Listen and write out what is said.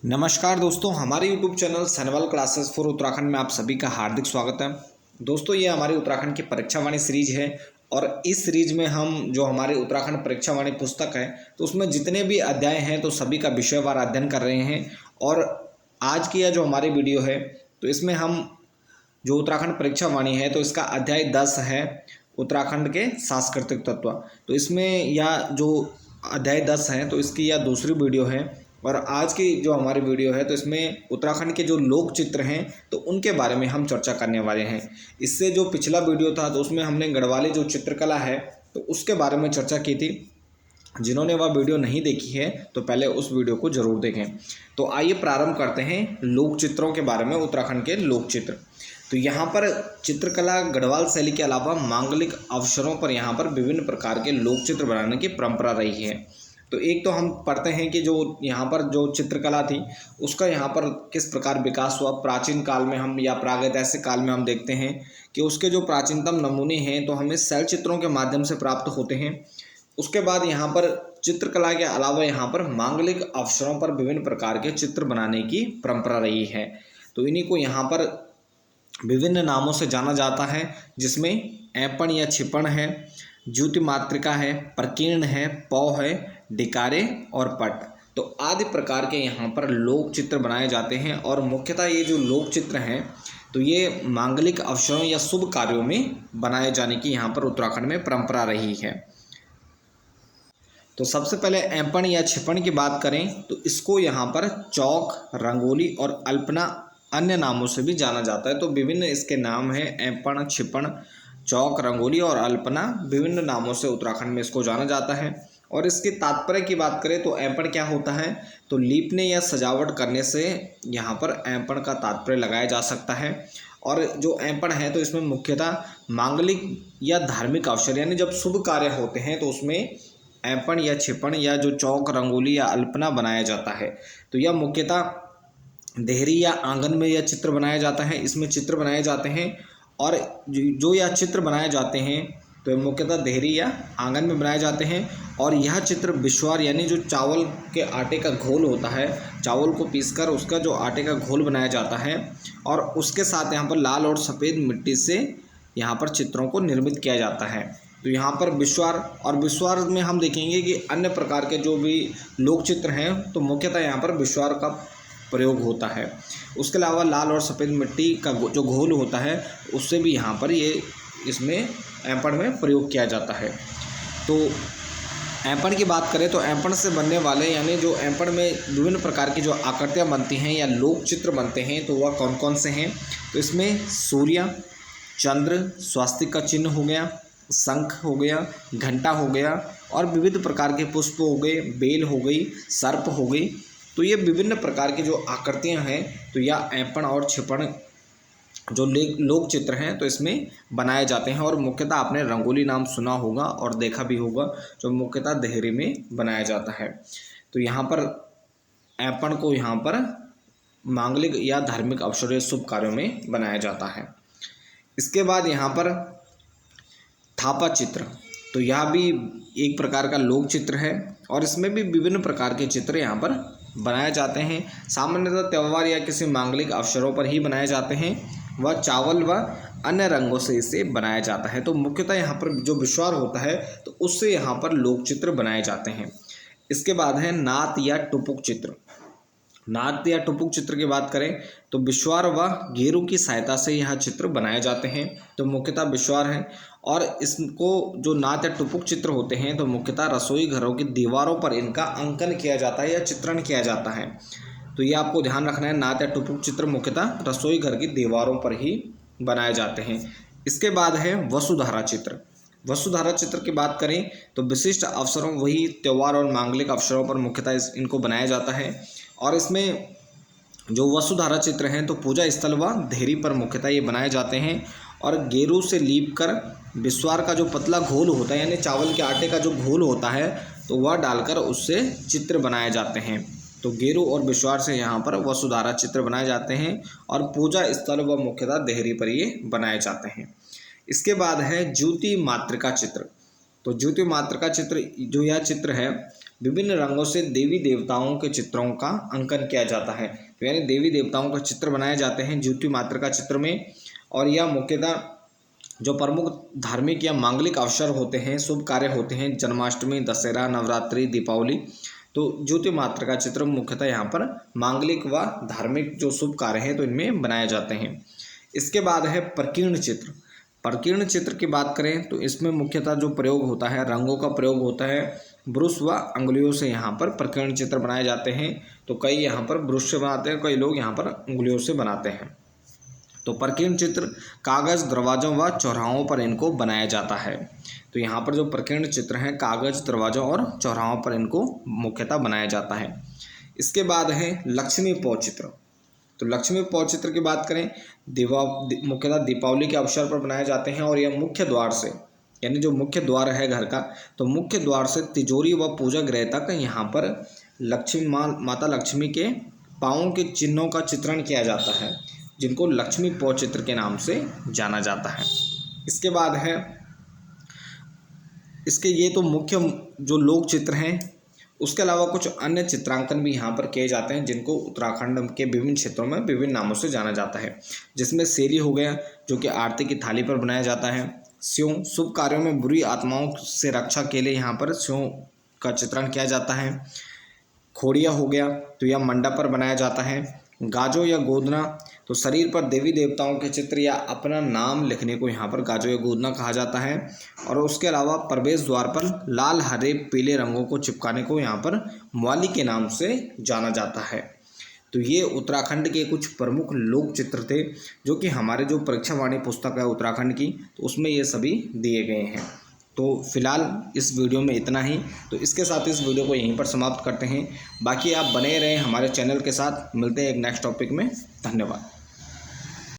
नमस्कार दोस्तों, हमारे YouTube channel Sanwal classes for Uttarakhand में आप सभी का हार्दिक स्वागत है। दोस्तों, ये हमारी उत्तराखंड की परीक्षा वाणी सीरीज है और इस सीरीज में हम जो हमारे उत्तराखंड परीक्षा वाणी पुस्तक है तो उसमें जितने भी अध्याय हैं तो सभी का विषयवार अध्ययन कर रहे हैं। और आज की यह जो हमारी वीडियो है तो इसमें हम जो उत्तराखंड परीक्षा वाणी है तो इसका अध्याय 10 है, उत्तराखंड के सांस्कृतिक तत्व। तो इसमें यह जो अध्याय 10 है तो इसकी यह दूसरी वीडियो है। और आज की जो हमारी वीडियो है तो इसमें उत्तराखंड के जो लोक चित्र हैं तो उनके बारे में हम चर्चा करने वाले हैं। इससे जो पिछला वीडियो था तो उसमें हमने गढ़वाली जो चित्रकला है तो उसके बारे में चर्चा की थी। जिन्होंने वह वीडियो नहीं देखी है तो पहले उस वीडियो को जरूर देखें। तो आइए प्रारंभ करते हैं लोक चित्रों के बारे में, उत्तराखंड के लोक चित्र। तो यहाँ पर चित्रकला गढ़वाल शैली के अलावा मांगलिक अवसरों पर यहाँ पर विभिन्न प्रकार के लोक चित्र बनाने की परंपरा रही है। तो एक तो हम पढ़ते हैं कि जो यहाँ पर जो चित्रकला थी उसका यहाँ पर किस प्रकार विकास हुआ। प्राचीन काल में हम या प्रागैतिहासिक काल में हम देखते हैं कि उसके जो प्राचीनतम नमूने हैं तो हमें शैल चित्रों के माध्यम से प्राप्त होते हैं। उसके बाद यहाँ पर चित्रकला के अलावा यहाँ पर मांगलिक अवसरों पर विभिन्न प्रकार के चित्र बनाने की परंपरा रही है। तो इन्हीं को यहाँ पर विभिन्न नामों से जाना जाता है, जिसमें ऐपण या छिपण है, ज्योति मातृका है, प्रकीर्ण है, पौ है, डिकारे और पट। तो आदि प्रकार के यहाँ पर लोक चित्र बनाए जाते हैं। और मुख्यतः ये जो लोक चित्र हैं तो ये मांगलिक अवसरों या शुभ कार्यों में बनाए जाने की यहाँ पर उत्तराखंड में परंपरा रही है। तो सबसे पहले ऐपण या छिपण की बात करें तो इसको यहाँ पर चौक, रंगोली और अल्पना अन्य नामों से भी जाना जाता है। तो विभिन्न इसके नाम हैं, ऐपण, छिपण, चौक, रंगोली और अल्पना, विभिन्न नामों से उत्तराखंड में इसको जाना जाता है। और इसके तात्पर्य की बात करें तो ऐपण क्या होता है, तो लीपने या सजावट करने से यहाँ पर ऐपण का तात्पर्य लगाया जा सकता है। और जो ऐपण है तो इसमें मुख्यतः मांगलिक या धार्मिक अवसर यानी जब शुभ कार्य होते हैं तो उसमें ऐपण या छिपण या जो चौक, रंगोली या अल्पना बनाया जाता है। तो यह मुख्यतः देहरी या आंगन में यह चित्र बनाया जाता है, इसमें चित्र बनाए जाते हैं। और जो यह चित्र बनाए जाते हैं तो मुख्यतः देहरी या आंगन में बनाए जाते हैं। और यह चित्र बिश्वार यानी जो चावल के आटे का घोल होता है, चावल को पीसकर उसका जो आटे का घोल बनाया जाता है और उसके साथ यहाँ पर लाल और सफ़ेद मिट्टी से यहाँ पर चित्रों को निर्मित किया जाता है। तो यहाँ पर बिश्वार, और बिश्वार में हम देखेंगे कि अन्य प्रकार के जो भी लोक चित्र हैं तो मुख्यतः यहाँ पर बिश्वार का प्रयोग होता है। उसके अलावा लाल और सफ़ेद मिट्टी का जो घोल होता है उससे भी यहाँ पर ये इसमें ऐपण में प्रयोग किया जाता है। तो ऐपण की बात करें तो ऐपण से बनने वाले यानी जो ऐपण में विभिन्न प्रकार की जो आकृतियाँ बनती हैं या लोक चित्र बनते हैं तो वह कौन कौन से हैं, तो इसमें सूर्य, चंद्र, स्वास्तिक का चिन्ह हो गया, शंख हो गया, घंटा हो गया और विविध प्रकार के पुष्प हो गए, बेल हो गई, सर्प हो गई। तो ये विभिन्न प्रकार की जो आकृतियाँ हैं तो यह ऐपण और छिपण जो लोक चित्र हैं तो इसमें बनाए जाते हैं। और मुख्यतः आपने रंगोली नाम सुना होगा और देखा भी होगा, जो मुख्यतः देहरी में बनाया जाता है। तो यहाँ पर ऐपण को यहाँ पर मांगलिक या धार्मिक अवसर या शुभ कार्यों में बनाया जाता है। इसके बाद यहाँ पर थापा चित्र, तो यह भी एक प्रकार का लोक चित्र है और इसमें भी विभिन्न प्रकार के चित्र यहाँ पर बनाए जाते हैं। सामान्यतः त्यौहार या किसी मांगलिक अवसरों पर ही बनाए जाते हैं। वह चावल व अन्य रंगों से इसे बनाया जाता है। तो मुख्यतः यहाँ पर जो विश्वार होता है तो उससे यहाँ पर लोक चित्र बनाए जाते हैं। इसके बाद है नात या टुपुक चित्र। नात या टुपुक चित्र की बात करें तो विश्वार व गेरू की सहायता से यह चित्र बनाए जाते हैं। तो मुख्यतः विश्वार है और इसको जो नात या टुपुक चित्र होते हैं तो मुख्यतः रसोई घरों की दीवारों पर इनका अंकन किया जाता है या चित्रण किया जाता है। तो ये आपको ध्यान रखना है, नात या टुपुक चित्र मुख्यतः रसोई घर की दीवारों पर ही बनाए जाते हैं। इसके बाद है वसुधारा चित्र। वसुधारा चित्र की बात करें तो विशिष्ट अवसरों, वही त्यौहार और मांगलिक अवसरों पर मुख्यतः इनको बनाया जाता है। और इसमें जो वसुधारा चित्र हैं तो पूजा स्थल व देहरी पर मुख्यतः ये बनाए जाते हैं। और गेरू से लीप कर बिस्वार का जो पतला घोल होता है यानी चावल के आटे का जो घोल होता है तो वह डालकर उससे चित्र बनाए जाते हैं। तो गेरू और बिस्वार से यहाँ पर वसुधारा चित्र बनाए जाते हैं और पूजा स्थल व मुख्यतः देहरी पर ये बनाए जाते हैं। इसके बाद है ज्योति मातृका चित्र। तो ज्योति मातृका चित्र जो यह चित्र है विभिन्न रंगों से देवी देवताओं के चित्रों का अंकन किया जाता है। तो यानी देवी देवताओं का चित्र बनाए जाते हैं ज्योति मातृका चित्र में। और यह मुख्यतः जो प्रमुख धार्मिक या मांगलिक अवसर होते हैं, शुभ कार्य होते हैं, जन्माष्टमी, दशहरा, नवरात्रि, दीपावली, तो ज्योति मातृका चित्र मुख्यतः यहाँ पर मांगलिक व धार्मिक जो शुभ कार्य हैं तो इनमें बनाए जाते हैं। इसके बाद है प्रकीर्ण चित्र। प्रकीर्ण चित्र की बात करें तो इसमें मुख्यतः जो प्रयोग होता है, रंगों का प्रयोग होता है, ब्रश व अंगुलियों से यहाँ पर प्रकीर्ण चित्र बनाए जाते हैं। तो कई यहाँ पर ब्रश से बनाते हैं, कई लोग यहाँ पर अंगुलियों से बनाते हैं। तो प्रकीर्ण चित्र कागज, दरवाजों व चौराहों पर इनको बनाया जाता है। तो यहाँ पर जो प्रकीर्ण चित्र हैं कागज, दरवाजों और चौराहों पर इनको मुख्यतः बनाया जाता है। इसके बाद है लक्ष्मी पौ चित्र। तो लक्ष्मी पौ चित्र की बात करें, मुख्यतः दीपावली के अवसर पर बनाए जाते हैं। और यह मुख्य द्वार से, यानी जो मुख्य द्वार है घर का, तो मुख्य द्वार से तिजोरी व पूजा गृह तक यहाँ पर माता लक्ष्मी के पाँवों के चिन्हों का चित्रण किया जाता है, जिनको लक्ष्मी पौ चित्र के नाम से जाना जाता है। इसके बाद है ये तो मुख्य जो लोक चित्र हैं, उसके अलावा कुछ अन्य चित्रांकन भी यहाँ पर किए जाते हैं, जिनको उत्तराखंड के विभिन्न क्षेत्रों में विभिन्न नामों से जाना जाता है। जिसमें सेली हो गया, जो कि आरती की थाली पर बनाया जाता है। स्यों, शुभ कार्यों में बुरी आत्माओं से रक्षा के लिए यहाँ पर स्यों का चित्रण किया जाता है। खोड़िया हो गया, तो यह मंडप पर बनाया जाता है। गाजो या गोदना, तो शरीर पर देवी देवताओं के चित्र या अपना नाम लिखने को यहाँ पर गाजो या गोदना कहा जाता है। और उसके अलावा प्रवेश द्वार पर लाल, हरे, पीले रंगों को चिपकाने को यहाँ पर मवाली के नाम से जाना जाता है। तो ये उत्तराखंड के कुछ प्रमुख लोक चित्र थे, जो कि हमारे जो परीक्षावाणी पुस्तक है उत्तराखंड की, तो उसमें ये सभी दिए गए हैं। तो फिलहाल इस वीडियो में इतना ही। तो इसके साथ इस वीडियो को यहीं पर समाप्त करते हैं। बाकी आप बने रहें हमारे चैनल के साथ। मिलते हैं एक नेक्स्ट टॉपिक में। धन्यवाद।